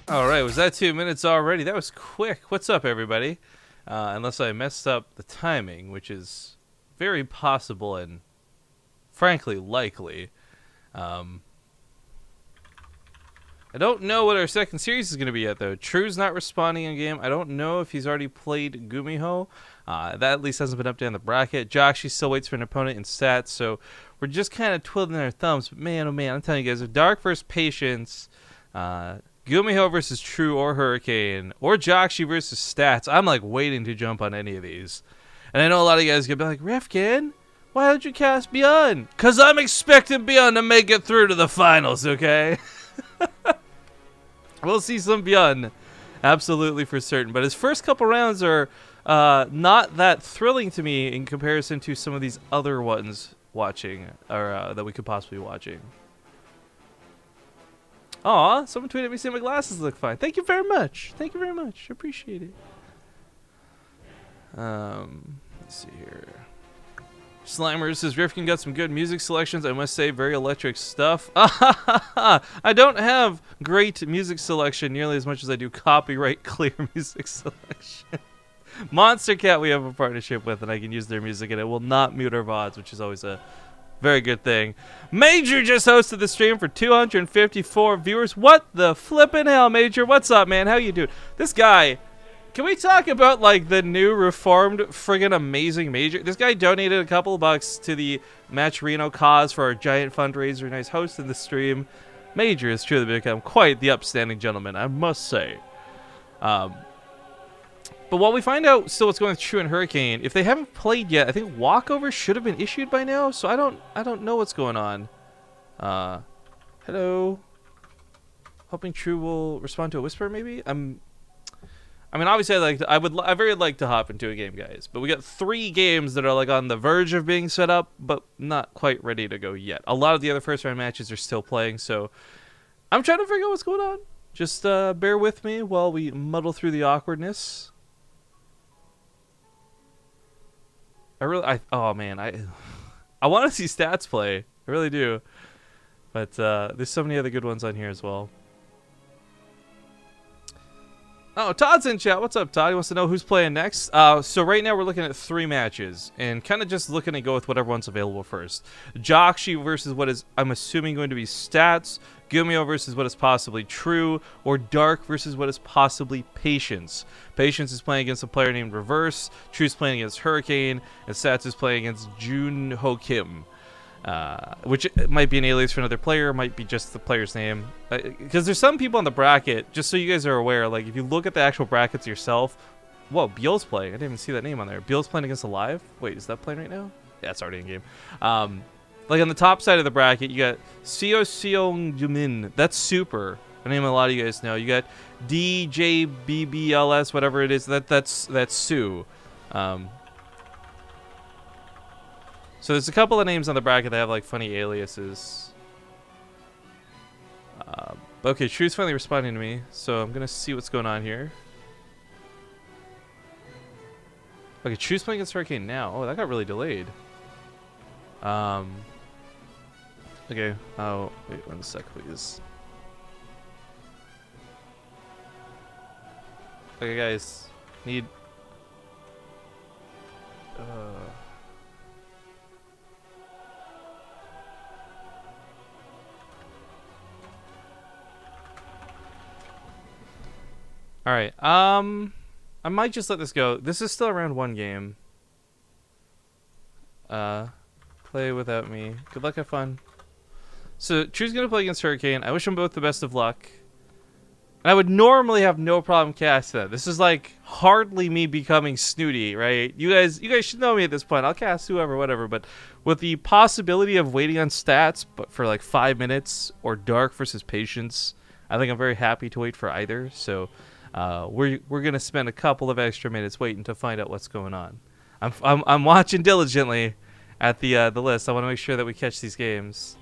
All right, was that 2 minutes already? That was quick. What's up, everybody? Unless I messed up the timing, which is very possible and frankly likely. Um, I don't know what our second series is going to be yet, though. True's not responding in game. I don't know if he's already played Gumiho. That at least hasn't been updated on the bracket. Joxy still waits for an opponent in stats, so we're just kind of twiddling our thumbs. But man, oh man, I'm telling you guys, if Dark versus Patience, Gumiho versus True or Hurricane, or Joxy versus Stats, I'm like waiting to jump on any of these. And I know a lot of you guys are going to be like, Refkin, why don't you cast Beyond? Because I'm expecting Beyond to make it through to the finals, okay? We'll see some Beyond, absolutely for certain. But his first couple rounds are not that thrilling to me in comparison to some of these other ones watching, or that we could possibly be watching. Aw, someone tweeted me saying my glasses look fine. Thank you very much. Thank you very much. Appreciate it. Let's see here. Slimer says, Rifkin got some good music selections. I must say, very electric stuff. I don't have great music selection nearly as much as I do copyright clear music selection. Monster Cat we have a partnership with, and I can use their music, and it will not mute our VODs, which is always a very good thing. Major just hosted the stream for 254 viewers. What the flippin' hell, Major? What's up, man? How you doing? This guy... Can we talk about, like, the new reformed friggin' amazing Major? This guy donated a couple of bucks to the Match Reno cause for our giant fundraiser. Nice hosting the stream. Major has truly become quite the upstanding gentleman, I must say. But while we find out still what's going on with True and Hurricane, if they haven't played yet, I think walkover should have been issued by now, so I don't know what's going on. Hello. Hoping True will respond to a whisper, maybe? I mean, obviously, I very like to hop into a game, guys. But we got 3 games that are like on the verge of being set up, but not quite ready to go yet. A lot of the other first round matches are still playing, so I'm trying to figure out what's going on. Just bear with me while we muddle through the awkwardness. Oh man, I want to see Stats play. I really do. But there's so many other good ones on here as well. Oh, Todd's in chat. What's up, Todd? He wants to know who's playing next. So right now we're looking at 3 matches and kind of just looking to go with whatever one's available first. Joxy versus what is, I'm assuming, going to be Stats. Gumio versus what is possibly True. Or Dark versus what is possibly Patience. Patience is playing against a player named Reverse. True's playing against Hurricane. And Stats is playing against Jun Ho Kim. Which might be an alias for another player, might be just the player's name. Because there's some people on the bracket, just so you guys are aware, like if you look at the actual brackets yourself, whoa, Beal's playing. I didn't even see that name on there. Beal's playing against Alive? Wait, is that playing right now? Yeah, it's already in game. Like on the top side of the bracket, you got Seo Seong Jumin. That's Super. A name a lot of you guys know. You got DJBBLS, whatever it is. That's Sue. So there's a couple of names on the bracket that have like funny aliases. Okay, True's finally responding to me, so I'm gonna see what's going on here. Okay, True's playing against Hurricane now. Oh, that got really delayed. Okay. Oh, wait 1 sec, please. Okay, guys, need. All right. I might just let this go. This is still a round 1 game. Play without me. Good luck, have fun. So True's gonna play against Hurricane. I wish them both the best of luck. And I would normally have no problem casting that. This is like hardly me becoming snooty, right? You guys should know me at this point. I'll cast whoever, whatever. But with the possibility of waiting on Stats, but for like 5 minutes, or Dark versus Patience, I think I'm very happy to wait for either. So. We're gonna spend a couple of extra minutes waiting to find out what's going on. I'm watching diligently at the list. I want to make sure that we catch these games.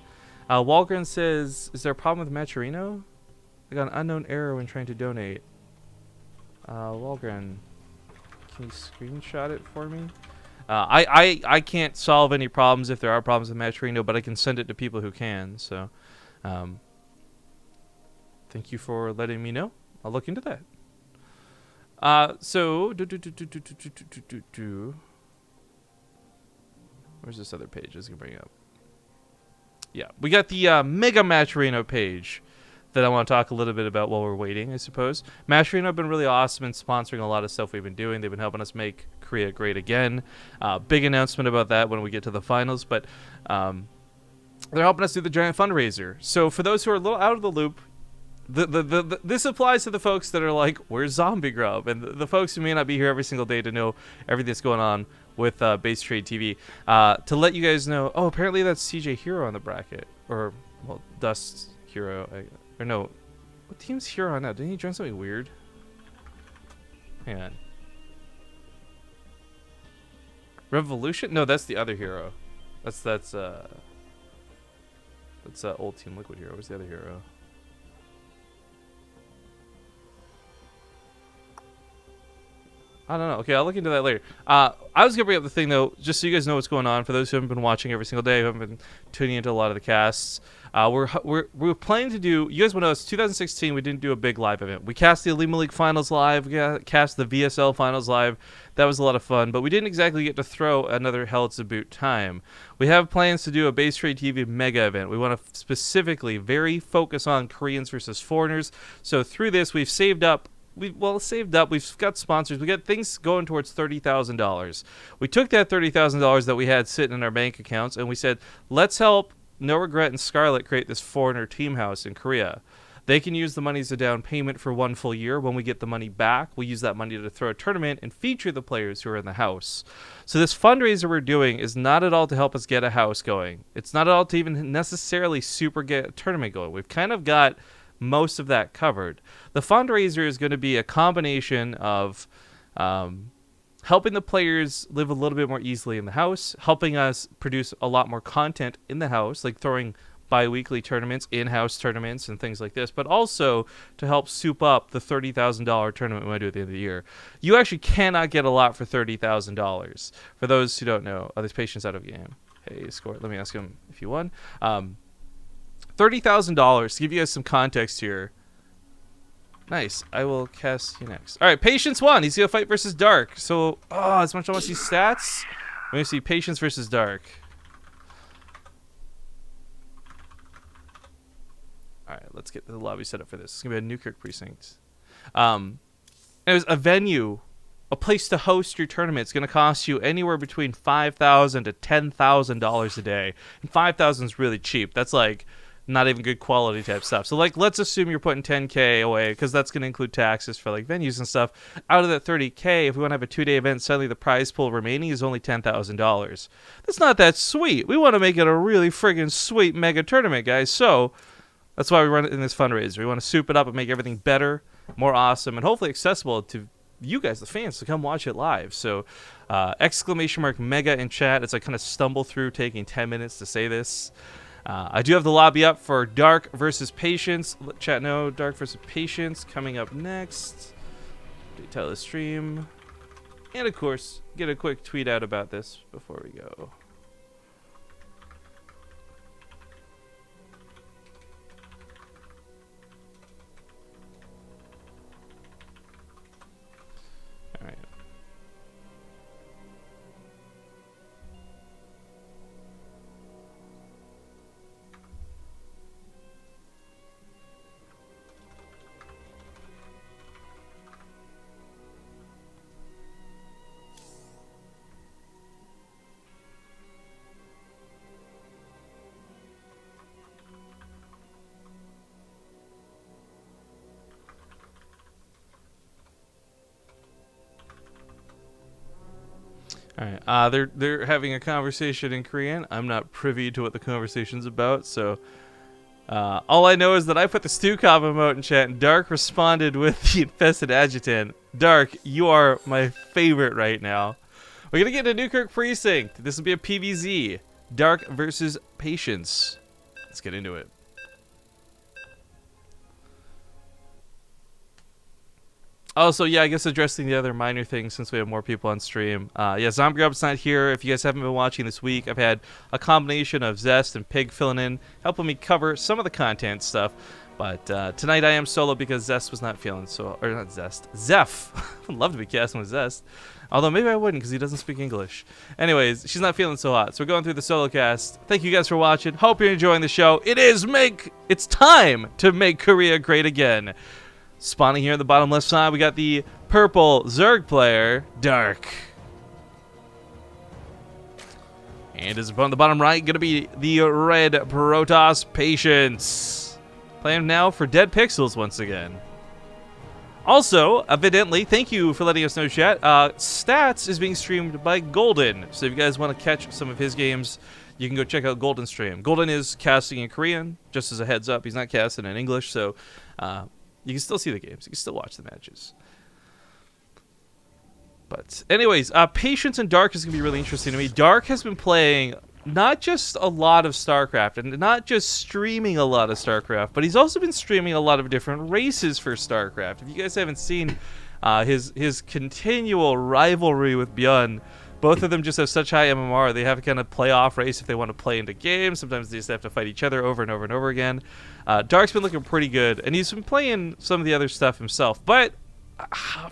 Walgren says, "Is there a problem with Maturino? I got an unknown error when trying to donate." Walgren, can you screenshot it for me? I can't solve any problems if there are problems with Maturino, but I can send it to people who can. So, thank you for letting me know. I'll look into that. So where's this other page? Is gonna bring up. Yeah, we got the Mega Matcherino page that I want to talk a little bit about while we're waiting, I suppose. Matcherino have been really awesome in sponsoring a lot of stuff we've been doing. They've been helping us make Korea great again. Big announcement about that when we get to the finals, but they're helping us do the giant fundraiser. So for those who are a little out of the loop, this applies to the folks that are like, where's Zombie Grub? And the folks who may not be here every single day to know everything that's going on with BaseTradeTV. To let you guys know, oh, apparently that's CJ Hero on the bracket. Or, well, Dust Hero. Or no, what team's Hero on now? Didn't he join something weird? Hang on. Revolution? No, that's the other hero. That's old Team Liquid hero. Where's the other hero? I don't know. Okay, I'll look into that later. I was gonna bring up the thing though, just so you guys know what's going on. For those who haven't been watching every single day, who haven't been tuning into a lot of the casts, we're planning to do. You guys will know it's 2016. We didn't do a big live event. We cast the Elima League Finals live. We cast the VSL Finals live. That was a lot of fun, but we didn't exactly get to throw another Hell It's About Time. We have plans to do a BaseTradeTV mega event. We want to specifically very focus on Koreans versus foreigners. So through this, we've saved up. We've got sponsors. We got things going towards $30,000. We took that $30,000 that we had sitting in our bank accounts, and we said, let's help No Regret and Scarlet create this foreigner team house in Korea. They can use the money as a down payment for 1 full year. When we get the money back, we use that money to throw a tournament and feature the players who are in the house. So this fundraiser we're doing is not at all to help us get a house going. It's not at all to even necessarily super get a tournament going. We've kind of got most of that covered. The fundraiser is going to be a combination of helping the players live a little bit more easily in the house, helping us produce a lot more content in the house, like throwing bi-weekly tournaments, in-house tournaments, and things like this, but also to help soup up the $30,000 tournament we want to do at the end of the year. You actually cannot get a lot for $30,000. For those who don't know, this patient's out of game. Hey, score. Let me ask him if you won. $30,000. To give you guys some context here. Nice. I will cast you next. All right, Patience won. He's gonna fight versus Dark. So, as much as I want to see stats, we're gonna see Patience versus Dark. All right, let's get the lobby set up for this. It's gonna be a Newkirk precinct. It was a venue, a place to host your tournament. It's gonna cost you anywhere between $5,000 to $10,000 a day, and $5,000 is really cheap. That's like not even good quality type stuff. So like, let's assume you're putting $10K away, because that's going to include taxes for like venues and stuff. Out of that $30K, if we want to have a 2-day event, suddenly the prize pool remaining is only $10,000. That's not that sweet. We want to make it a really friggin' sweet mega tournament, guys. So that's why we run it in this fundraiser. We want to soup it up and make everything better, more awesome, and hopefully accessible to you guys, the fans, to come watch it live. So !mega in chat as I kind of stumble through taking 10 minutes to say this. I do have the lobby up for Dark versus Patience. Chat no, Dark versus Patience coming up next. Detail the stream. And of course, get a quick tweet out about this before we go. All right. All right. They're having a conversation in Korean. I'm not privy to what the conversation's about, so all I know is that I put the Stu Cobb emote in chat, and Dark responded with the infested adjutant. Dark, you are my favorite right now. We're gonna get a Newkirk precinct. This will be a PvZ. Dark versus Patience. Let's get into it. Also, yeah, I guess addressing the other minor things since we have more people on stream. Yeah, Zombie Grub's not here. If you guys haven't been watching this week, I've had a combination of Zest and Pig filling in, helping me cover some of the content stuff. But tonight I am solo because Zest was not feeling so, or not Zest, Zeph. I'd love to be casting with Zest. Although maybe I wouldn't because he doesn't speak English. Anyways, she's not feeling so hot. So we're going through the solo cast. Thank you guys for watching. Hope you're enjoying the show. It's time to make Korea great again. Spawning here at the bottom left side, we got the purple Zerg player, Dark. And his opponent on the bottom right, going to be the red Protoss Patience. Playing now for Dead Pixels once again. Also, evidently, thank you for letting us know, chat. Stats is being streamed by Golden. So if you guys want to catch some of his games, you can go check out Golden's stream. Golden is casting in Korean, just as a heads up. He's not casting in English, so you can still see the games. You can still watch the matches. But anyways, Patience and Dark is going to be really interesting to me. Dark has been playing not just a lot of StarCraft and not just streaming a lot of StarCraft, but he's also been streaming a lot of different races for StarCraft. If you guys haven't seen his continual rivalry with Bjorn, both of them just have such high MMR. They have a kind of playoff race if they want to play into games. Sometimes they just have to fight each other over and over and over again. Dark's been looking pretty good, and he's been playing some of the other stuff himself. But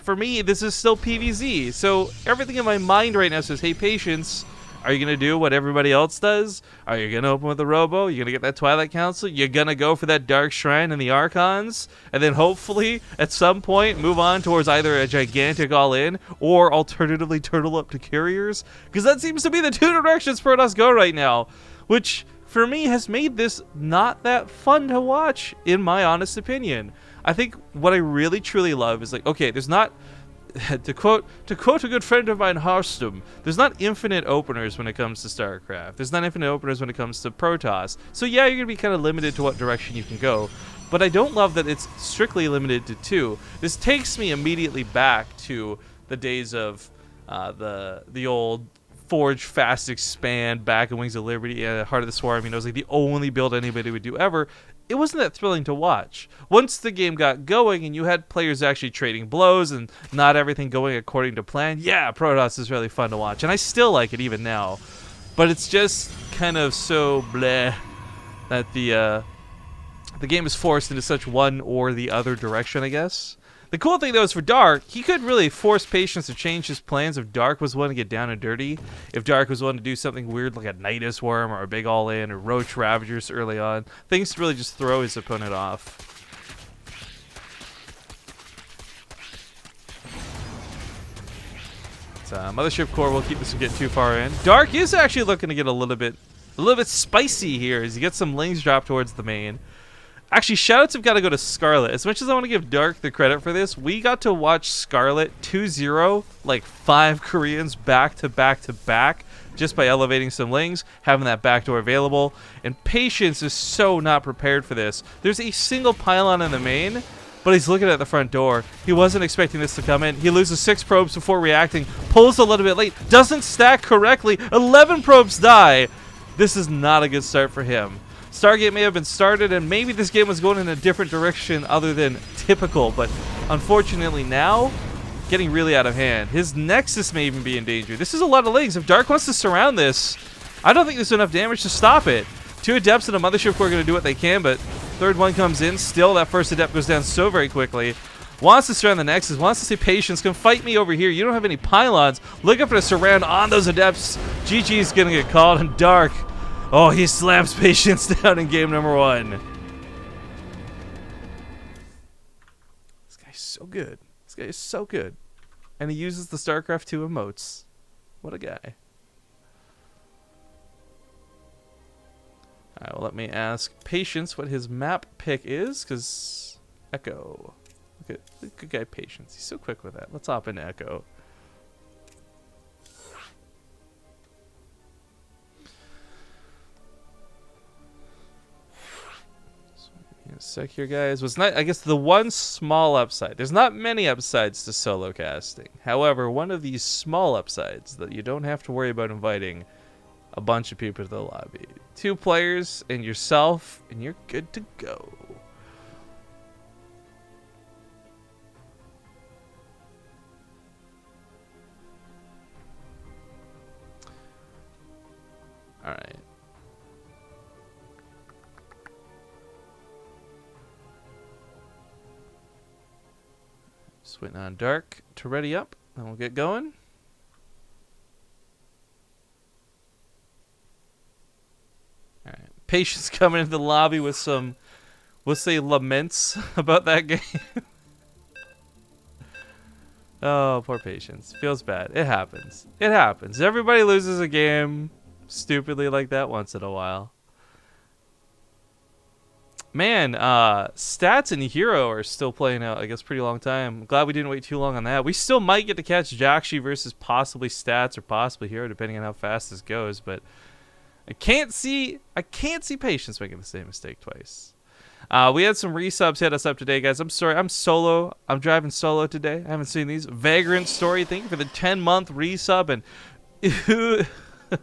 for me, this is still PvZ. So everything in my mind right now says, hey, Patience, are you going to do what everybody else does? Are you going to open with the Robo? You're going to get that Twilight Council? You're going to go for that Dark Shrine and the Archons? And then hopefully, at some point, move on towards either a gigantic all-in or alternatively turtle up to carriers? Because that seems to be the two directions Protoss go right now. Which, for me, has made this not that fun to watch, in my honest opinion. I think what I really, truly love is like, okay, there's not... to quote a good friend of mine, Harstum, there's not infinite openers when it comes to StarCraft. There's not infinite openers when it comes to Protoss. So yeah, you're going to be kind of limited to what direction you can go. But I don't love that it's strictly limited to two. This takes me immediately back to the days of the old Forge, Fast Expand, back in Wings of Liberty, Heart of the Swarm. You know, it was like the only build anybody would do ever. It wasn't that thrilling to watch. Once the game got going and you had players actually trading blows and not everything going according to plan, yeah, Protoss is really fun to watch. And I still like it even now. But it's just kind of so bleh that the game is forced into such one or the other direction, I guess. The cool thing, though, is for Dark, he could really force Patience to change his plans if Dark was willing to get down and dirty. If Dark was willing to do something weird like a Nidus Worm or a big all-in or Roach Ravagers early on. Things to really just throw his opponent off. So, Mothership Core will keep this from getting too far in. Dark is actually looking to get a little bit spicy here as he gets some lings dropped towards the main. Actually, shoutouts have got to go to Scarlet. As much as I want to give Dark the credit for this, we got to watch Scarlet 2-0, like 5 Koreans back to back to back, just by elevating some lings, having that backdoor available. And Patience is so not prepared for this. There's a single pylon in the main, but he's looking at the front door. He wasn't expecting this to come in. He loses 6 probes before reacting, pulls a little bit late, doesn't stack correctly. 11 probes die. This is not a good start for him. Stargate may have been started, and maybe this game was going in a different direction other than typical, but unfortunately now, getting really out of hand. His Nexus may even be in danger. This is a lot of lings. If Dark wants to surround this, I don't think there's enough damage to stop it. 2 Adepts and a Mothership Core are going to do what they can, but third one comes in. Still, that first Adept goes down so very quickly. Wants to surround the Nexus, wants to say Patience, come fight me over here. You don't have any pylons. Looking for a surround on those Adepts. GG's going to get called, and Dark... oh, he slams Patience down in game number 1. This guy's so good. This guy is so good. And he uses the StarCraft 2 emotes. What a guy. Alright, well, let me ask Patience what his map pick is, because Echo. Look at the good guy Patience. He's so quick with that. Let's hop into Echo. A sec here, guys. Was not, I guess, the one small upside. There's not many upsides to solo casting. However, one of these small upsides that you don't have to worry about inviting a bunch of people to the lobby. 2 players and yourself, and you're good to go. All right. Just waiting on Dark to ready up, and we'll get going. All right, Patience coming into the lobby with some, we'll say, laments about that game. Oh, poor Patience. Feels bad. It happens. It happens. Everybody loses a game stupidly like that once in a while. Man, Stats and Hero are still playing out, I guess, pretty long time. I'm glad we didn't wait too long on that. We still might get to catch Jakshi versus possibly Stats or possibly Hero, depending on how fast this goes, but I can't see Patience making the same mistake twice. We had some resubs hit us up today, guys. I'm sorry, I'm solo. I'm driving solo today. I haven't seen these. Vagrant Story, thank you for the 10-month resub. And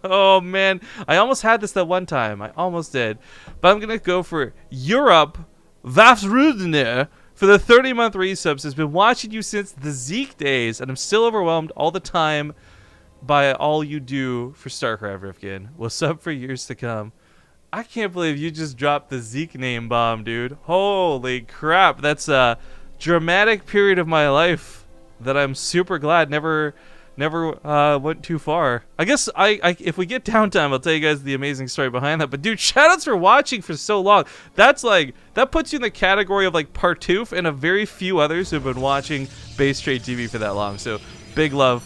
oh man, I almost had this that one time. I almost did. But I'm gonna go for Europe Vafrudner for the 30-month resubs. Has been watching you since the Zeke days, and I'm still overwhelmed all the time by all you do for StarCraft, Rifkin. Will sub for years to come. I can't believe you just dropped the Zeke name bomb, dude. Holy crap. That's a dramatic period of my life that I'm super glad never went too far. I guess if we get downtime, I'll tell you guys the amazing story behind that. But dude, shoutouts for watching for so long. That's like, that puts you in the category of like Partoof and a very few others who've been watching BaseTradeTV for that long. So big love,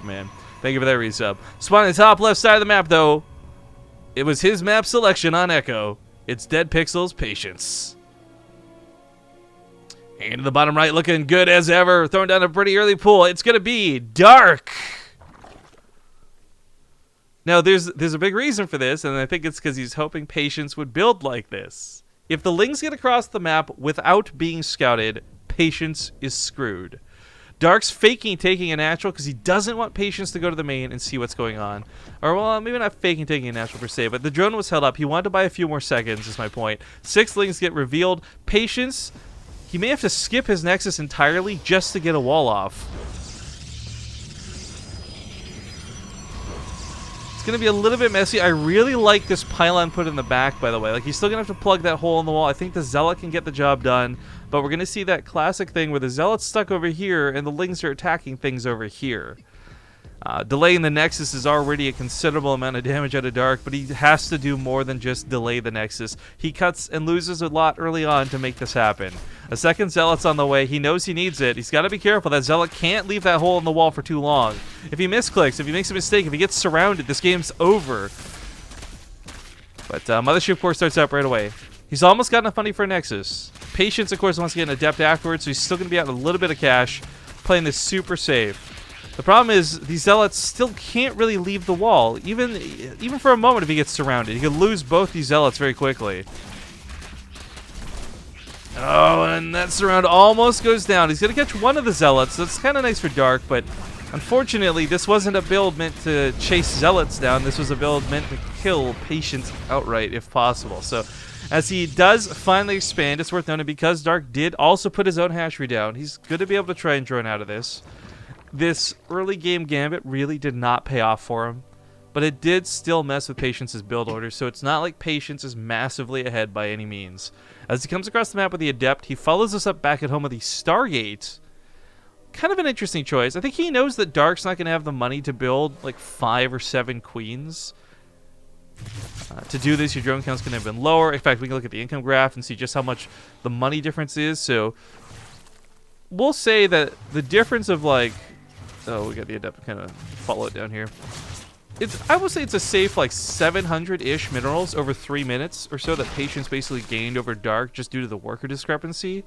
man. Thank you for that resub. Spawn on the top left side of the map though. It was his map selection on Echo. It's Dead Pixels Patience. And to the bottom right, looking good as ever. Throwing down a pretty early pool. It's going to be Dark. Now, there's a big reason for this, and I think it's because he's hoping Patience would build like this. If the Lings get across the map without being scouted, Patience is screwed. Dark's faking taking a natural because he doesn't want Patience to go to the main and see what's going on. Or, well, maybe not faking taking a natural per se, but the drone was held up. He wanted to buy a few more seconds, is my point. 6 Lings get revealed. Patience, he may have to skip his Nexus entirely just to get a wall off. It's going to be a little bit messy. I really like this pylon put in the back, by the way. Like, he's still going to have to plug that hole in the wall. I think the Zealot can get the job done. But we're going to see that classic thing where the Zealot's stuck over here and the Lings are attacking things over here. Delaying the Nexus is already a considerable amount of damage out of Dark, but he has to do more than just delay the Nexus. He cuts and loses a lot early on to make this happen. A second Zealot's on the way. He knows he needs it. He's got to be careful. That Zealot can't leave that hole in the wall for too long. If he misclicks, if he makes a mistake, if he gets surrounded, this game's over. But Mothership Core starts up right away. He's almost got enough money for a Nexus. Patience, of course, wants to get an Adept afterwards, so he's still going to be out a little bit of cash, playing this super safe. The problem is these Zealots still can't really leave the wall, even for a moment if he gets surrounded. He could lose both these Zealots very quickly. Oh, and that surround almost goes down. He's going to catch one of the Zealots. That's kind of nice for Dark, but unfortunately, this wasn't a build meant to chase Zealots down. This was a build meant to kill Patience outright, if possible. So, as he does finally expand, it's worth noting because Dark did also put his own hatchery down. He's going to be able to try and drone out of this. This early game gambit really did not pay off for him, but it did still mess with Patience's build order, so it's not like Patience is massively ahead by any means. As he comes across the map with the Adept, he follows us up back at home with the Stargate. Kind of an interesting choice. I think he knows that Dark's not going to have the money to build like 5 or 7 Queens. To do this, your drone count's going to have been lower. In fact, we can look at the income graph and see just how much the money difference is. So we'll say that the difference of like... Oh, we got the Adept to kind of follow it down here. I will say it's a safe like 700-ish minerals over 3 minutes or so that Patience basically gained over Dark just due to the worker discrepancy.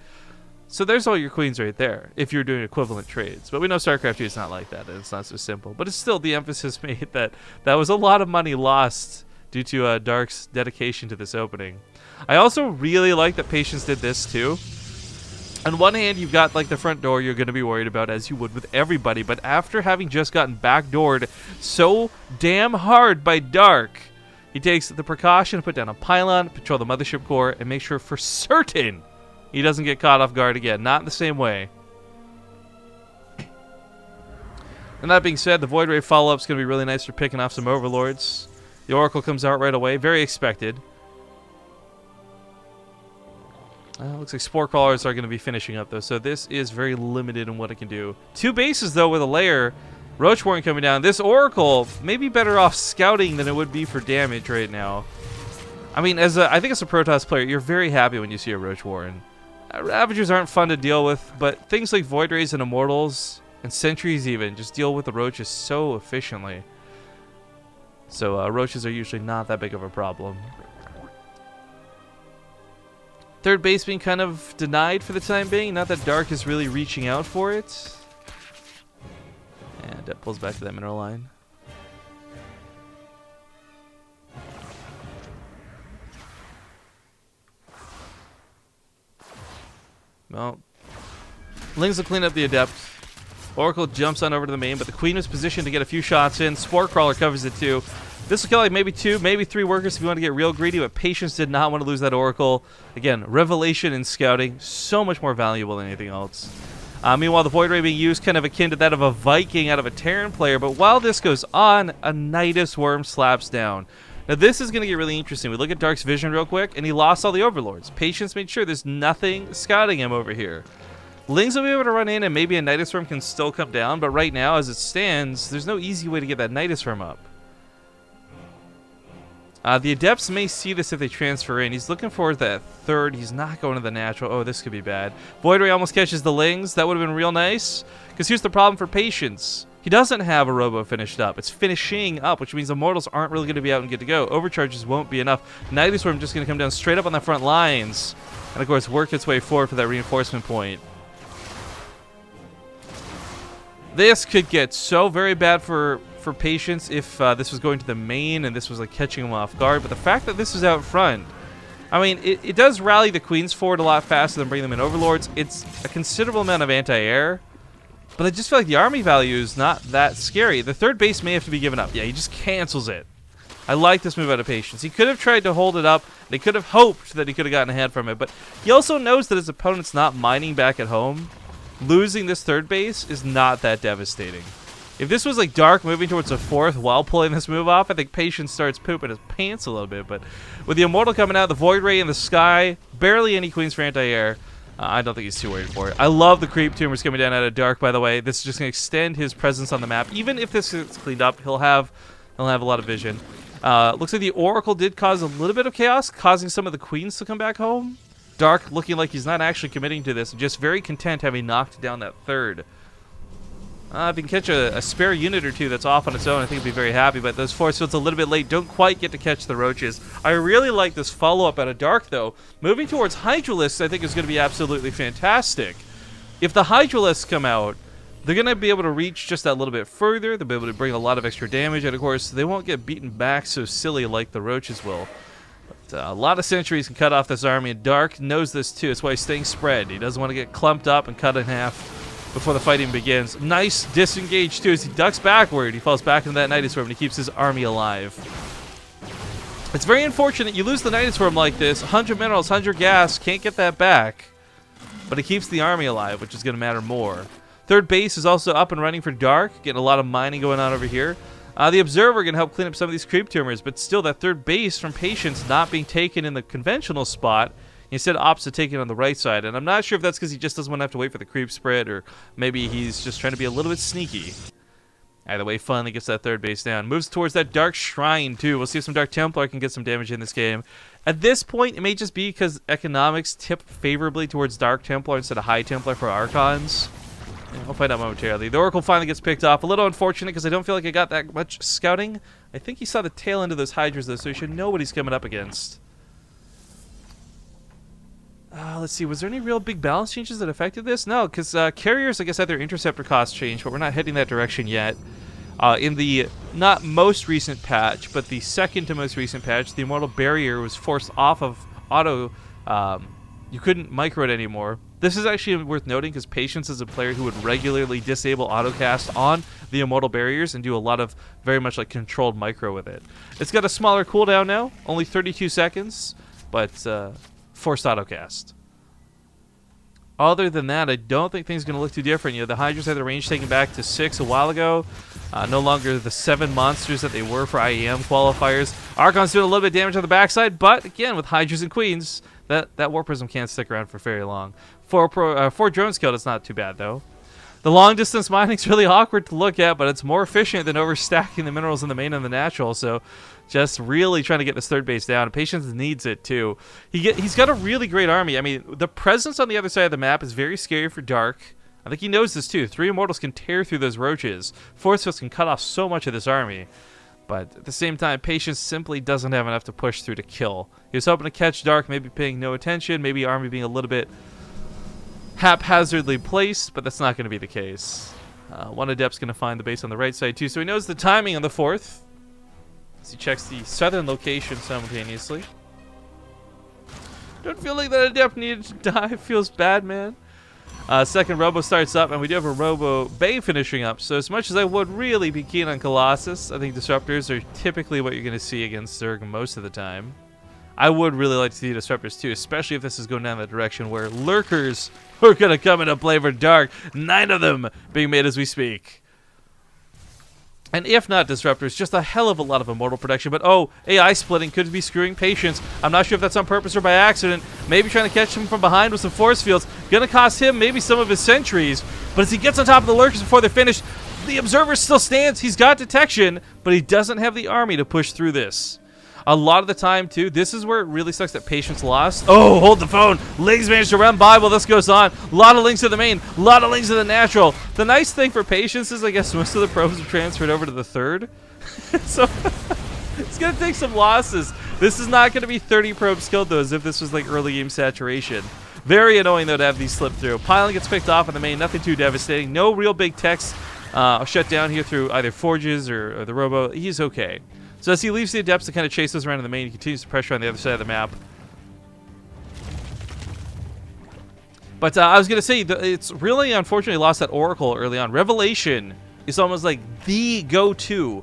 So there's all your Queens right there if you're doing equivalent trades. But we know StarCraft 2 is not like that, and it's not so simple. But it's still the emphasis made that was a lot of money lost due to Dark's dedication to this opening. I also really like that Patience did this too. On one hand, you've got like the front door you're going to be worried about, as you would with everybody, but after having just gotten backdoored so damn hard by Dark, he takes the precaution to put down a pylon, patrol the Mothership Core, and make sure for certain he doesn't get caught off guard again. Not in the same way. And that being said, the Void Ray follow-up is going to be really nice for picking off some Overlords. The Oracle comes out right away, very expected. Looks like Spore Crawlers are going to be finishing up, though, so this is very limited in what it can do. 2 bases, though, with a layer. Roach Warren coming down. This Oracle may be better off scouting than it would be for damage right now. I mean, I think as a Protoss player, you're very happy when you see a Roach Warren. Ravagers aren't fun to deal with, but things like Void Rays and Immortals, and Sentries even, just deal with the Roaches so efficiently. So Roaches are usually not that big of a problem. Third base being kind of denied for the time being. Not that Dark is really reaching out for it. And that pulls back to that mineral line. Well, Lings will clean up the Adept. Oracle jumps on over to the main, but the Queen is positioned to get a few shots in. Spore Crawler covers it too. This will kill like maybe 2, maybe 3 workers if you want to get real greedy, but Patience did not want to lose that Oracle. Again, Revelation and Scouting, so much more valuable than anything else. Meanwhile, the Void Ray being used kind of akin to that of a Viking out of a Terran player, but while this goes on, a Nidus Worm slaps down. Now this is going to get really interesting. We look at Dark's vision real quick, and he lost all the Overlords. Patience made sure there's nothing scouting him over here. Lings will be able to run in, and maybe a Nidus Worm can still come down, but right now, as it stands, there's no easy way to get that Nidus Worm up. The Adepts may see this if they transfer in. He's looking for that third. He's not going to the natural. Oh, this could be bad. Void Ray almost catches the Lings. That would have been real nice. Because here's the problem for Patience. He doesn't have a Robo finished up. It's finishing up, which means Immortals aren't really going to be out and good to go. Overcharges won't be enough. Nidus Worm just going to come down straight up on the front lines. And, of course, work its way forward for that reinforcement point. This could get so very bad for Patience if this was going to the main and this was like catching him off guard, but the fact that this is out front, I mean, it does rally the Queens forward a lot faster than bringing them in Overlords. It's a considerable amount of anti-air, but I just feel like the army value is not that scary. The third base may have to be given up. Yeah, he just cancels it. I like this move out of Patience. He could have tried to hold it up. They could have hoped that he could have gotten ahead from it, but he also knows that his opponent's not mining back at home. Losing this third base is not that devastating. If this was like Dark moving towards a fourth while pulling this move off, I think Patience starts pooping his pants a little bit. But with the Immortal coming out, the Void Ray in the sky, barely any Queens for anti-air, I don't think he's too worried for it. I love the Creep Tumors coming down out of Dark, by the way. This is just going to extend his presence on the map. Even if this is cleaned up, he'll have a lot of vision. Looks like the Oracle did cause a little bit of chaos, causing some of the Queens to come back home. Dark looking like he's not actually committing to this, just very content having knocked down that third. If you can catch a spare unit or two that's off on its own, I think he'll be very happy, but those force fields a little bit late, don't quite get to catch the Roaches. I really like this follow-up out of Dark, though. Moving towards Hydralisks, I think, is going to be absolutely fantastic. If the Hydralisks come out, they're going to be able to reach just that little bit further, they'll be able to bring a lot of extra damage, and of course, they won't get beaten back so silly like the Roaches will. But a lot of sentries can cut off this army, and Dark knows this too. That's why he's staying spread. He doesn't want to get clumped up and cut in half before the fighting begins. Nice disengage too as he ducks backward. He falls back into that Nidus Worm and he keeps his army alive. It's very unfortunate you lose the Nidus Worm like this. 100 minerals, 100 gas, can't get that back. But it keeps the army alive, which is going to matter more. Third base is also up and running for Dark. Getting a lot of mining going on over here. The Observer can help clean up some of these creep tumors, but still that third base from Patience not being taken in the conventional spot. Instead opts to take it on the right side, and I'm not sure if that's because he just doesn't want to have to wait for the creep spread, or maybe he's just trying to be a little bit sneaky. Either way, finally gets that third base down. Moves towards that Dark Shrine, too. We'll see if some Dark Templar can get some damage in this game. At this point, it may just be because economics tip favorably towards Dark Templar instead of High Templar for Archons. We'll find out momentarily. The Oracle finally gets picked off. A little unfortunate because I don't feel like I got that much scouting. I think he saw the tail end of those Hydras, though, so he should know what he's coming up against. Let's see, was there any real big balance changes that affected this? No, because carriers, I guess, had their interceptor cost changed, but we're not heading that direction yet. In the not most recent patch, but the second to most recent patch, the Immortal Barrier was forced off of auto. You couldn't micro it anymore. This is actually worth noting because Patience is a player who would regularly disable autocast on the Immortal Barriers and do a lot of very much like controlled micro with it. It's got a smaller cooldown now, only 32 seconds, but forced autocast. Other than that, I don't think things are going to look too different. You know, the Hydras had the range taken back to 6 a while ago. No longer the 7 monsters that they were for IEM qualifiers. Archon's doing a little bit of damage on the backside, but again, with Hydras and Queens, That War Prism can't stick around for very long. 4 drones killed, it's not too bad, though. The long distance mining's really awkward to look at, but it's more efficient than overstacking the minerals in the main and the natural, so just really trying to get this third base down. Patience needs it, too. He's got a really great army. I mean, the presence on the other side of the map is very scary for Dark. I think he knows this, too. 3 Immortals can tear through those roaches. Force Fields can cut off so much of this army. But at the same time, Patience simply doesn't have enough to push through to kill. He was hoping to catch Dark, maybe paying no attention, maybe army being a little bit haphazardly placed, but that's not going to be the case. One Adept's going to find the base on the right side too, so he knows the timing on the 4th. As he checks the southern location simultaneously. Don't feel like that Adept needed to die. Feels bad, man. Second Robo starts up, and we do have a Robo Bay finishing up. So as much as I would really be keen on Colossus, I think Disruptors are typically what you're going to see against Zerg most of the time. I would really like to see Disruptors too, especially if this is going down the direction where Lurkers are going to come into play for Dark. 9 of them being made as we speak. And if not Disruptors, just a hell of a lot of Immortal production. But oh, AI splitting could be screwing Patience. I'm not sure if that's on purpose or by accident. Maybe trying to catch him from behind with some force fields. Gonna cost him maybe some of his sentries. But as he gets on top of the Lurkers before they're finished, the Observer still stands. He's got detection, but he doesn't have the army to push through this. A lot of the time, too, this is where it really sucks that Patience lost. Oh, hold the phone. Lings managed to run by while this goes on. A lot of links to the main. A lot of links to the natural. The nice thing for Patience is, I guess, most of the probes are transferred over to the 3rd. So, it's going to take some losses. This is not going to be 30 probes killed, though, as if this was, like, early game saturation. Very annoying, though, to have these slip through. Piling gets picked off in the main. Nothing too devastating. No real big techs shut down here through either Forges or the Robo. He's okay. So as he leaves the Adepts to kind of chase us around in the main, he continues to pressure on the other side of the map. But I was going to say, it's really unfortunately lost that Oracle early on. Revelation is almost like the go-to.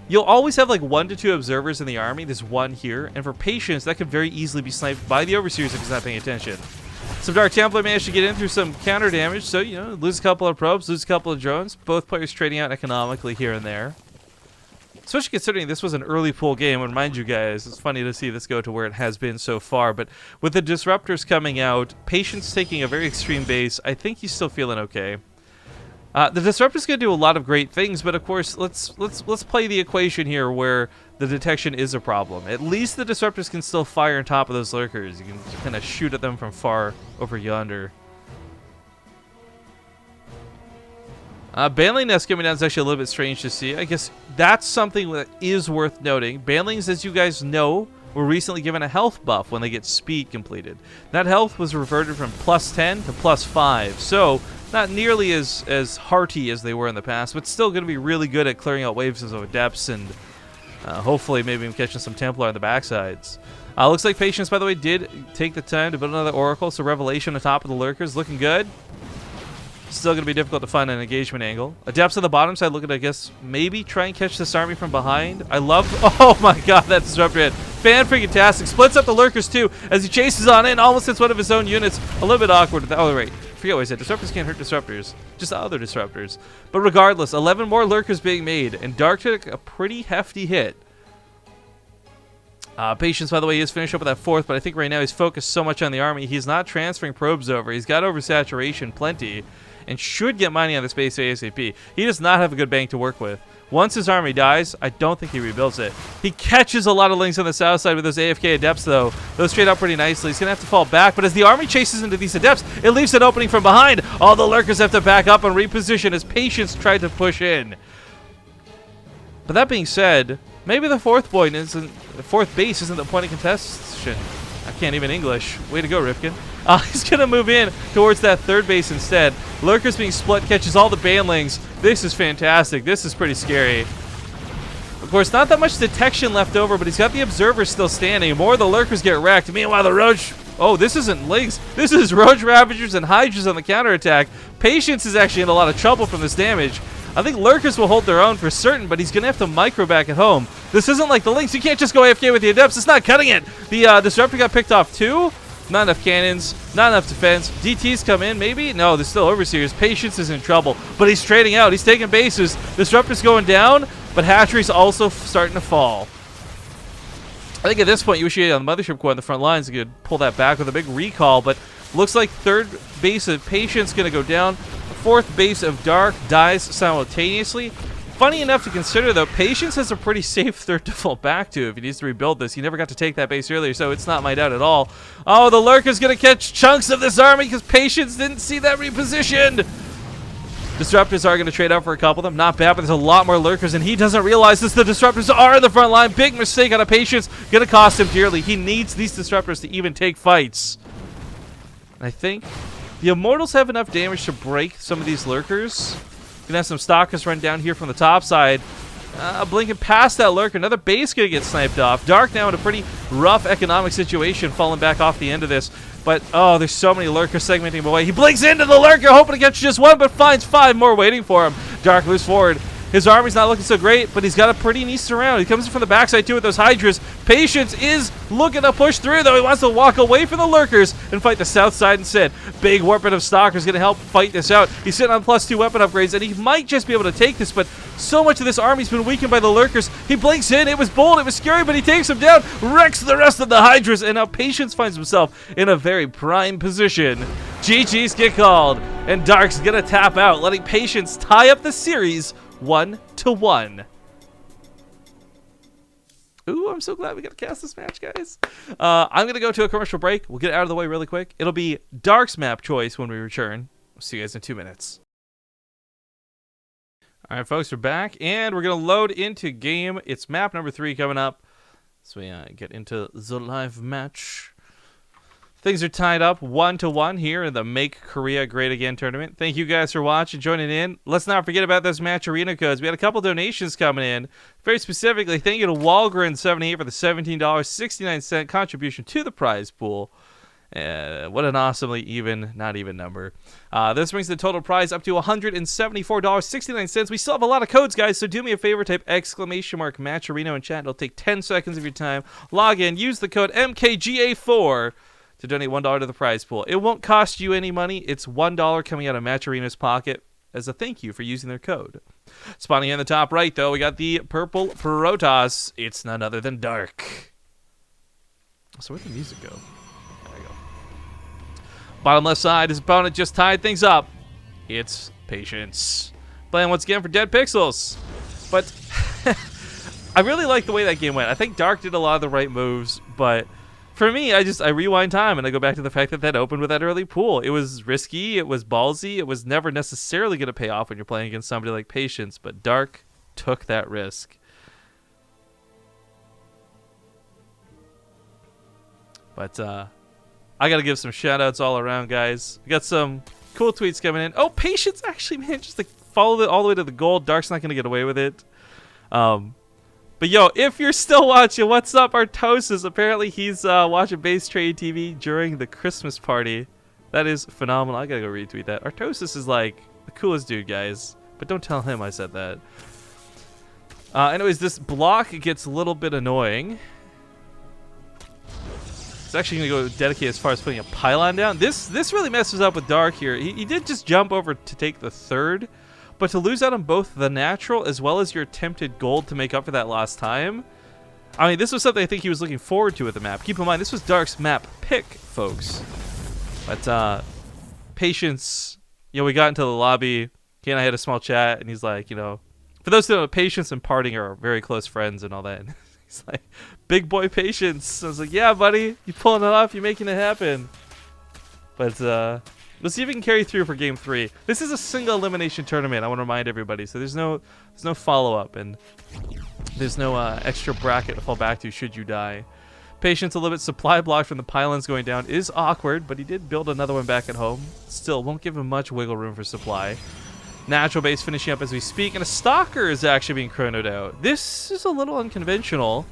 You'll always have like 1 to 2 observers in the army. There's 1 here. And for Patience, that could very easily be sniped by the Overseers if he's not paying attention. Some Dark Templar managed to get in through some counter damage. So, you know, lose a couple of probes, lose a couple of drones. Both players trading out economically here and there. Especially considering this was an early pool game, and mind you guys, it's funny to see this go to where it has been so far, but with the Disruptors coming out, Patience taking a very extreme base, I think he's still feeling okay. The Disruptor's going to do a lot of great things, but of course, let's play the equation here where the detection is a problem. At least the Disruptors can still fire on top of those Lurkers. You can kind of shoot at them from far over yonder. Baneling Nest coming down is actually a little bit strange to see. I guess that's something that is worth noting. Banelings, as you guys know, were recently given a health buff when they get speed completed. That health was reverted from +10 to +5, so not nearly as hearty as they were in the past, but still going to be really good at clearing out waves of Adepts and hopefully maybe even catching some Templar on the backsides. Looks like Patience, by the way, did take the time to build another Oracle, so Revelation on top of the Lurkers, looking good. Still going to be difficult to find an engagement angle. Adepts on the bottom side looking to, I guess, maybe try and catch this army from behind. I love... Oh my god, that Disruptor hit. Fan-freaking-tastic. Splits up the Lurkers too as he chases on in. Almost hits one of his own units. A little bit awkward. Oh, right. Forget what I said. Disruptors can't hurt Disruptors. Just other Disruptors. But regardless, 11 more Lurkers being made. And Dark took a pretty hefty hit. Patience, by the way, is finished up with that 4th, but I think right now he's focused so much on the army, he's not transferring probes over. He's got oversaturation plenty, and should get mining on the space ASAP. He does not have a good bank to work with. Once his army dies, I don't think he rebuilds it. He catches a lot of links on the south side with those AFK Adepts, though. Those trade out pretty nicely. He's going to have to fall back, but as the army chases into these Adepts, it leaves an opening from behind. All the Lurkers have to back up and reposition as Patience tried to push in. But that being said, maybe the 4th point isn't... The 4th base isn't the point of contention. I can't even English. Way to go, Rifkin. He's going to move in towards that 3rd base instead. Lurkers being split, catches all the Banelings. This is fantastic. This is pretty scary. Of course, not that much detection left over, but he's got the Observers still standing. More of the Lurkers get wrecked. Meanwhile, the Roach... Oh, this isn't Lynx. This is Roach Ravagers and Hydras on the counterattack. Patience is actually in a lot of trouble from this damage. I think Lurkers will hold their own for certain, but he's going to have to micro back at home. This isn't like the Lynx. You can't just go AFK with the Adepts. It's not cutting it. The Disruptor got picked off too. Not enough cannons. Not enough defense. DTs come in, maybe? No, there's still Overseers. Patience is in trouble, but he's trading out. He's taking bases. Disruptor's going down, but Hatchery's also starting to fall. I think at this point, USGA on the Mothership Core on the front lines could pull that back with a big recall, but looks like third base of Patience going to go down. Fourth base of Dark dies simultaneously. Funny enough to consider, though, Patience has a pretty safe third to fall back to if he needs to rebuild this. He never got to take that base earlier, so it's not my doubt at all. Oh, the Lurker's going to catch chunks of this army because Patience didn't see that repositioned. Disruptors are going to trade out for a couple of them. Not bad, but there's a lot more Lurkers, and he doesn't realize this. The Disruptors are in the front line. Big mistake out of Patience. Going to cost him dearly. He needs these Disruptors to even take fights. And I think the Immortals have enough damage to break some of these Lurkers. Going to have some Stalkers run down here from the top side. Blinking past that Lurker. Another base going to get sniped off. Dark now in a pretty rough economic situation, falling back off the end of this. But, oh, there's so many Lurkers segmenting him away. He blinks into the Lurker, hoping to catch just one, but finds 5 more waiting for him. Dark moves forward. His army's not looking so great, but he's got a pretty nice surround. He comes in from the backside, too, with those Hydras. Patience is looking to push through, though. He wants to walk away from the Lurkers and fight the south side instead. Big weapon of Stalkers going to help fight this out. He's sitting on +2 weapon upgrades, and he might just be able to take this, but so much of this army's been weakened by the Lurkers. He blinks in. It was bold. It was scary, but he takes him down, wrecks the rest of the Hydras, and now Patience finds himself in a very prime position. GG's get called, and Dark's going to tap out, letting Patience tie up the series 1-1. Ooh, I'm so glad we got to cast this match, guys. I'm going to go to a commercial break. We'll get it out of the way really quick. It'll be Dark's map choice when we return. We'll see you guys in 2 minutes. All right, folks, we're back, and we're going to load into game. It's map number 3 coming up. So we get into the live match. Things are tied up 1-1 here in the Make Korea Great Again tournament. Thank you guys for watching, joining in. Let's not forget about those match arena codes. We had a couple donations coming in. Very specifically, thank you to Walgren78 for the $17.69 contribution to the prize pool. What an awesomely not even number. This brings the total prize up to $174.69. We still have a lot of codes, guys, so do me a favor, type !match arena in chat. It'll take 10 seconds of your time. Log in, use the code MKGA4 to donate $1 to the prize pool. It won't cost you any money. It's $1 coming out of Match Arena's pocket as a thank you for using their code. Spawning in the top right, though, we got the purple Protoss. It's none other than Dark. So where'd the music go? There we go. Bottom left side, his opponent just tied things up. It's Patience. Playing once again for Dead Pixels. But I really like the way that game went. I think Dark did a lot of the right moves, but for me, I rewind time and I go back to the fact that that opened with that early pool. It was risky, it was ballsy, it was never necessarily going to pay off when you're playing against somebody like Patience, but Dark took that risk. But I got to give some shout outs all around, guys. We got some cool tweets coming in. Oh, Patience actually managed to follow it all the way to the goal. Dark's not going to get away with it. But yo, if you're still watching, what's up, Artosis? Apparently he's watching BaseTradeTV during the Christmas party. That is phenomenal. I gotta go retweet that. Artosis is like the coolest dude, guys. But don't tell him I said that. Anyways, this block gets a little bit annoying. It's actually gonna go dedicate as far as putting a pylon down. This really messes up with Dark here. He did just jump over to take the third. But to lose out on both the natural as well as your attempted gold to make up for that last time, I mean, this was something I think he was looking forward to with the map. Keep in mind, this was Dark's map pick, folks. But Patience, we got into the lobby. He and I had a small chat, and he's like, for those who know, Patience and Parting are very close friends and all that. And he's like, big boy Patience. I was like, yeah, buddy, you pulling it off, you making it happen. But let's see if we can carry through for game 3. This is a single elimination tournament. I want to remind everybody. So there's no follow-up, and there's no extra bracket to fall back to should you die. Patience a little bit supply block from the pylons going down is awkward, but he did build another one back at home. Still, won't give him much wiggle room for supply. Natural base finishing up as we speak, and a Stalker is actually being chronoed out. This is a little unconventional.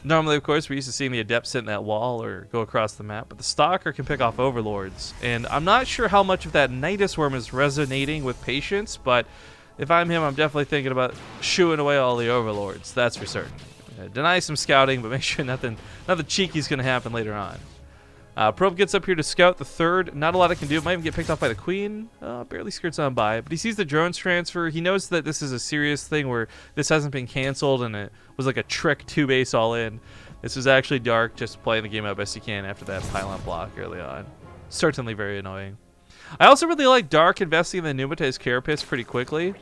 Normally, of course, we're used to seeing the Adept sit in that wall or go across the map, but the Stalker can pick off Overlords. And I'm not sure how much of that Nidus Worm is resonating with Patience, but if I'm him, I'm definitely thinking about shooing away all the Overlords. That's for certain. Deny some scouting, but make sure nothing cheeky is going to happen later on. Probe gets up here to scout the third. Not a lot it can do. It might even get picked off by the Queen. Barely skirts on by. But he sees the drones transfer. He knows that this is a serious thing where this hasn't been canceled and it was like a trick 2-base all in. This is actually Dark just playing the game out best he can after that pylon block early on. Certainly very annoying. I also really like Dark investing in the Pneumatized Carapace pretty quickly.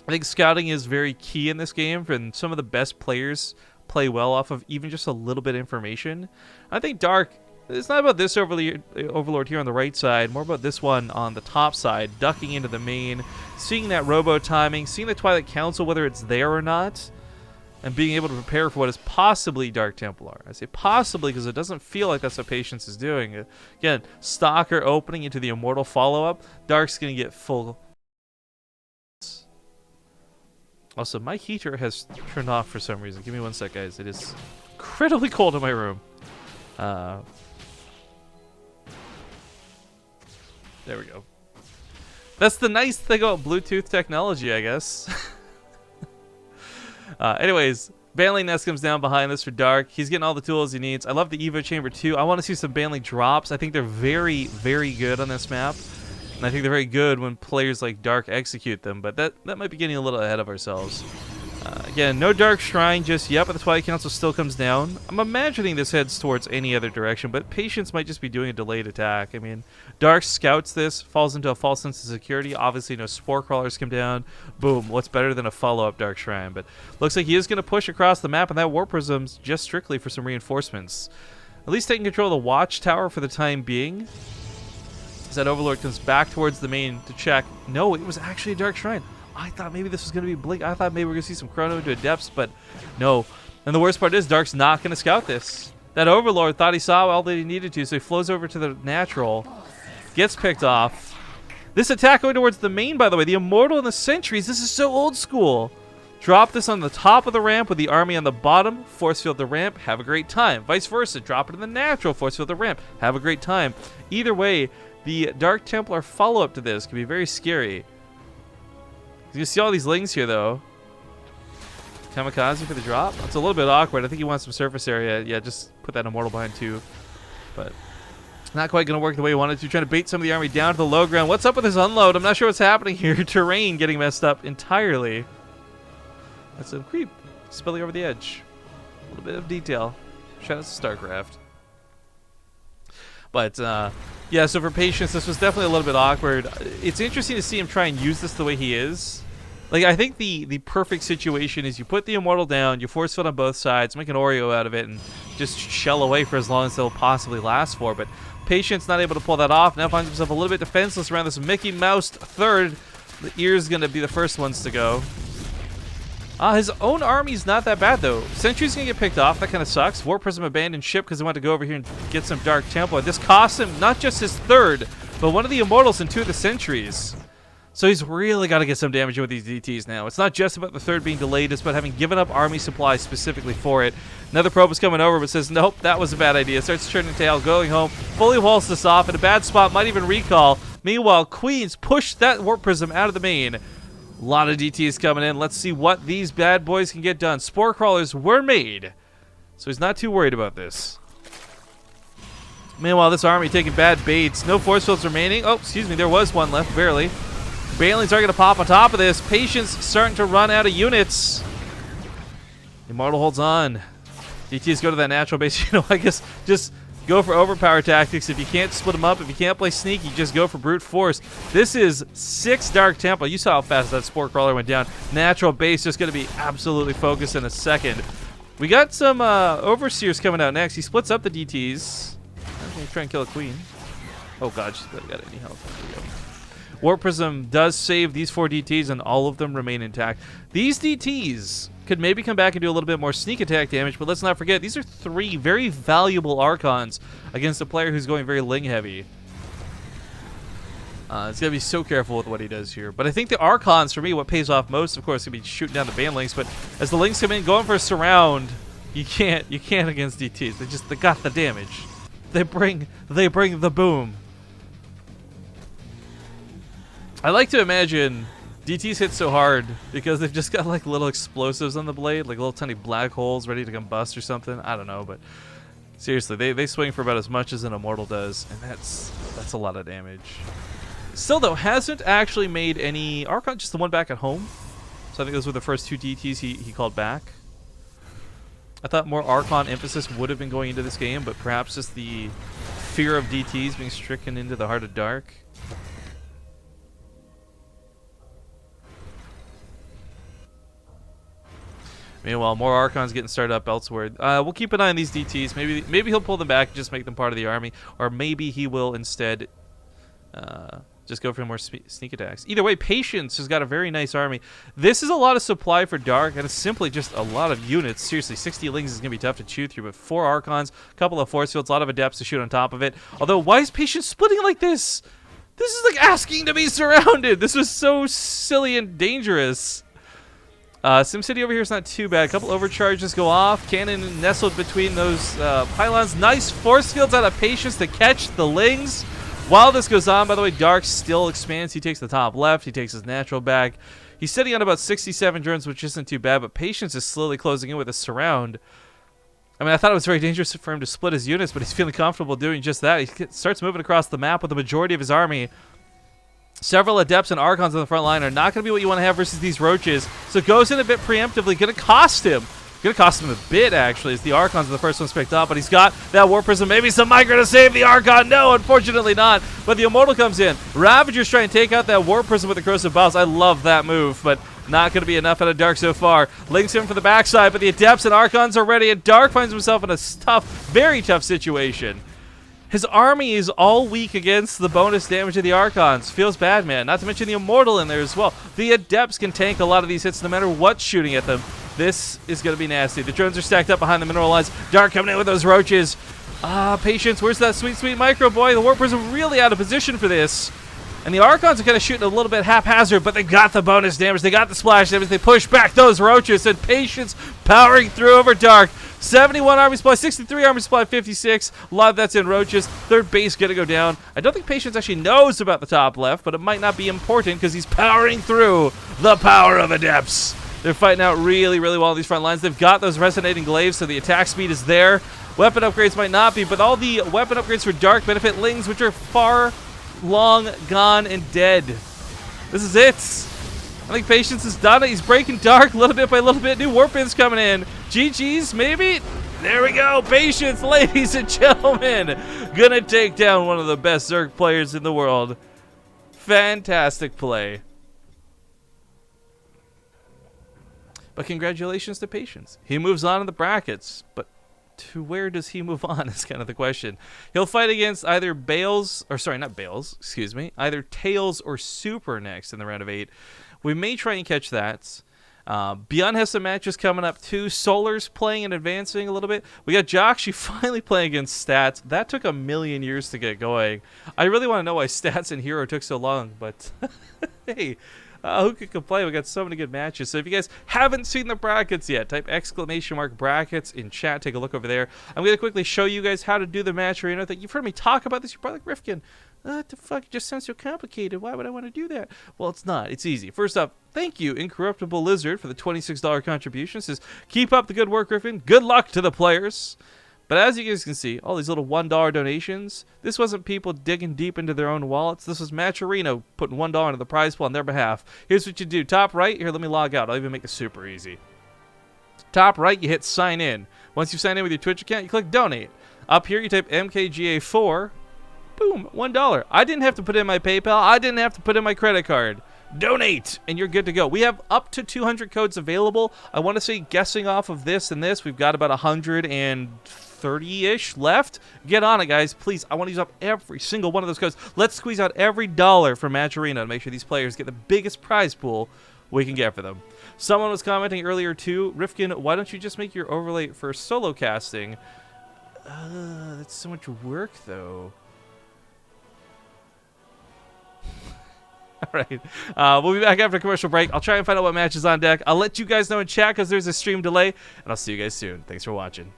I think scouting is very key in this game, and some of the best players play well off of even just a little bit of information. I think Dark, it's not about this Overlord here on the right side, more about this one on the top side, ducking into the main, seeing that robo timing, seeing the Twilight Council, whether it's there or not, and being able to prepare for what is possibly Dark Templar. I say possibly because it doesn't feel like that's what Patience is doing. Again, Stalker opening into the Immortal follow-up. Dark's going to get full. Also, my heater has turned off for some reason. Give me one sec, guys. It is incredibly cold in my room. There we go. That's the nice thing about Bluetooth technology, I guess. Anyways, Banling Nest comes down behind this for Dark. He's getting all the tools he needs. I love the Evo Chamber too. I want to see some Banling drops. I think they're very, very good on this map. And I think they're very good when players like Dark execute them. But that might be getting a little ahead of ourselves. Again, no Dark Shrine just yet, but the Twilight Council still comes down. I'm imagining this heads towards any other direction, but Patience might just be doing a delayed attack. I mean, Dark scouts this, falls into a false sense of security. Obviously, no Spore Crawlers come down. Boom, what's better than a follow-up Dark Shrine? But looks like he is going to push across the map, and that Warp Prism's just strictly for some reinforcements. At least taking control of the Watchtower for the time being. As that Overlord comes back towards the main to check. No, it was actually a Dark Shrine. I thought maybe this was going to be Blink. I thought maybe we were going to see some Chrono into a Depths, but no. And the worst part is Dark's not going to scout this. That Overlord thought he saw all that he needed to, so he flows over to the Natural. Gets picked off. This attack going towards the main, by the way. The Immortal and the Sentries. This is so old school. Drop this on the top of the ramp with the army on the bottom. Force field the ramp. Have a great time. Vice versa. Drop it in the Natural. Force field the ramp. Have a great time. Either way, the Dark Templar follow-up to this can be very scary. You see all these lings here, though. Kamikaze for the drop. It's a little bit awkward. I think he wants some surface area. Yeah, just put that Immortal behind, too. But not quite going to work the way he wanted to. Trying to bait some of the army down to the low ground. What's up with his unload? I'm not sure what's happening here. Terrain getting messed up entirely. That's a creep. Spilling over the edge. A little bit of detail. Shout out to StarCraft. But, yeah, so for Patience, this was definitely a little bit awkward. It's interesting to see him try and use this the way he is. Like, I think the perfect situation is you put the Immortal down, you force field on both sides, make an Oreo out of it, and just shell away for as long as they'll possibly last for. But Patience not able to pull that off. Now finds himself a little bit defenseless around this Mickey Mouse third. The ear's going to be the first ones to go. His own army's not that bad, though. Sentry's going to get picked off. That kind of sucks. Warp Prism abandoned ship because he wanted to go over here and get some Dark Templar. This costs him not just his third, but one of the Immortals and two of the Sentries. So he's really got to get some damage in with these DTs now. It's not just about the third being delayed. It's about having given up army supplies specifically for it. Another probe is coming over, but says, nope, that was a bad idea. Starts turning tail, going home. Fully walls this off in a bad spot. Might even recall. Meanwhile, Queens push that Warp Prism out of the main. A lot of DTs coming in. Let's see what these bad boys can get done. Spore Crawlers were made, so he's not too worried about this. Meanwhile, this army taking bad baits. No force fields remaining. Oh, excuse me, there was one left, barely. Banelings are going to pop on top of this. Patience starting to run out of units. Immortal holds on. DTs go to that natural base. You know, I guess just go for overpower tactics. If you can't split them up, if you can't play sneaky, just go for brute force. This is 6 Dark Templar. You saw how fast that Spore Crawler went down. Natural base just going to be absolutely focused in a second. We got some Overseers coming out next. He splits up the DTs. I'm going to try and kill a queen. Oh god, she's barely got any health. There we go. Warp Prism does save these 4 DTs, and all of them remain intact. These DTs could maybe come back and do a little bit more sneak attack damage, but let's not forget, these are 3 very valuable Archons against a player who's going very Ling heavy. He's got to be so careful with what he does here. But I think the Archons, for me, what pays off most, of course, is going to be shooting down the Banelings, but as the Lings come in, going for a surround, you can't against DTs. They got the damage. They bring the boom. I like to imagine DTs hit so hard because they've just got like little explosives on the blade, like little tiny black holes ready to combust or something. I don't know, but seriously, they swing for about as much as an Immortal does, and that's a lot of damage. Still, though, hasn't actually made any Archon, just the one back at home. So I think those were the first 2 DTs he called back. I thought more Archon emphasis would have been going into this game, but perhaps just the fear of DTs being stricken into the heart of dark. Meanwhile, more Archons getting started up elsewhere. We'll keep an eye on these DTs. Maybe he'll pull them back and just make them part of the army, or maybe he will instead just go for more sneak attacks. Either way, Patience has got a very nice army. This is a lot of supply for Dark, and it's simply just a lot of units. Seriously, 60 Lings is going to be tough to chew through, but 4 Archons, a couple of Force Fields, a lot of Adepts to shoot on top of it. Although, why is Patience splitting like this? This is like asking to be surrounded. This was so silly and dangerous. SimCity over here is not too bad. A couple overcharges go off. Cannon nestled between those pylons. Nice Force Fields out of Patience to catch the Lings. While this goes on, by the way, Dark still expands. He takes the top left. He takes his natural back. He's sitting on about 67 drones, which isn't too bad, but Patience is slowly closing in with a surround. I mean, I thought it was very dangerous for him to split his units, but he's feeling comfortable doing just that. He starts moving across the map with the majority of his army. Several Adepts and Archons on the front line are not going to be what you want to have versus these Roaches, so goes in a bit preemptively. Going to cost him. Going to cost him a bit, actually, as the Archons are the first ones picked up, but he's got that War Prism. Maybe some Micro to save the Archon. No, unfortunately not. But the Immortal comes in. Ravagers trying to take out that War Prism with the Corrosive Bows. I love that move, but not going to be enough out of Dark so far. Links him for the backside, but the Adepts and Archons are ready, and Dark finds himself in a tough, very tough situation. His army is all weak against the bonus damage of the Archons. Feels bad, man. Not to mention the Immortal in there as well. The Adepts can tank a lot of these hits no matter what's shooting at them. This is going to be nasty. The drones are stacked up behind the mineral lines. Dark coming in with those Roaches. Patience. Where's that sweet, sweet Micro boy? The War Prism really out of position for this. And the Archons are kind of shooting a little bit haphazard, but they got the bonus damage. They got the splash damage. They push back those Roaches, and Patience powering through over Dark. 71 army supply, 63 army supply, 56. A lot of that's in Roaches. Third base going to go down. I don't think Patience actually knows about the top left, but it might not be important because he's powering through the power of Adepts. They're fighting out really, really well on these front lines. They've got those resonating glaives, so the attack speed is there. Weapon upgrades might not be, but all the weapon upgrades for Dark benefit Lings, which are far long gone and dead. This is it. I think Patience has done it. He's breaking Dark little bit by little bit. New Warpins coming in. GG's, maybe? There we go. Patience, ladies and gentlemen. Gonna take down one of the best Zerg players in the world. Fantastic play. But congratulations to Patience. He moves on in the brackets, but to where does he move on is kind of the question. He'll fight against either Bales, or sorry, not Bales, excuse me, either Tails or Super next in the round of 8. We may try and catch that. Beyond has some matches coming up too. Solar's playing and advancing a little bit. We got Jockshi finally playing against Stats. That took a million years to get going. I really want to know why Stats and Hero took so long, but hey, who could complain? We got so many good matches. So if you guys haven't seen the brackets yet, type !brackets in chat. Take a look over there. I'm going to quickly show you guys how to do the match arena. That you've heard me talk about this. You're probably like, Rifkin, what the fuck? It just sounds so complicated. Why would I want to do that? Well, it's not. It's easy. First up, thank you, Incorruptible Lizard, for the $26 contribution. It says, keep up the good work, Griffin. Good luck to the players. But as you guys can see, all these little $1 donations, this wasn't people digging deep into their own wallets. This was Match Arena putting $1 into the prize pool on their behalf. Here's what you do. Top right, here, let me log out. I'll even make this super easy. Top right, you hit sign in. Once you sign in with your Twitch account, you click donate. Up here, you type MKGA4. Boom, $1. I didn't have to put in my PayPal. I didn't have to put in my credit card. Donate, and you're good to go. We have up to 200 codes available. I want to say, guessing off of this and this, we've got about 130-ish left. Get on it, guys. Please, I want to use up every single one of those codes. Let's squeeze out every dollar from Match Arena to make sure these players get the biggest prize pool we can get for them. Someone was commenting earlier, too. Rifkin, why don't you just make your overlay for solo casting? That's so much work, though. All right. We'll be back after a commercial break. I'll try and find out what match is on deck. I'll let you guys know in chat because there's a stream delay, and I'll see you guys soon. Thanks for watching.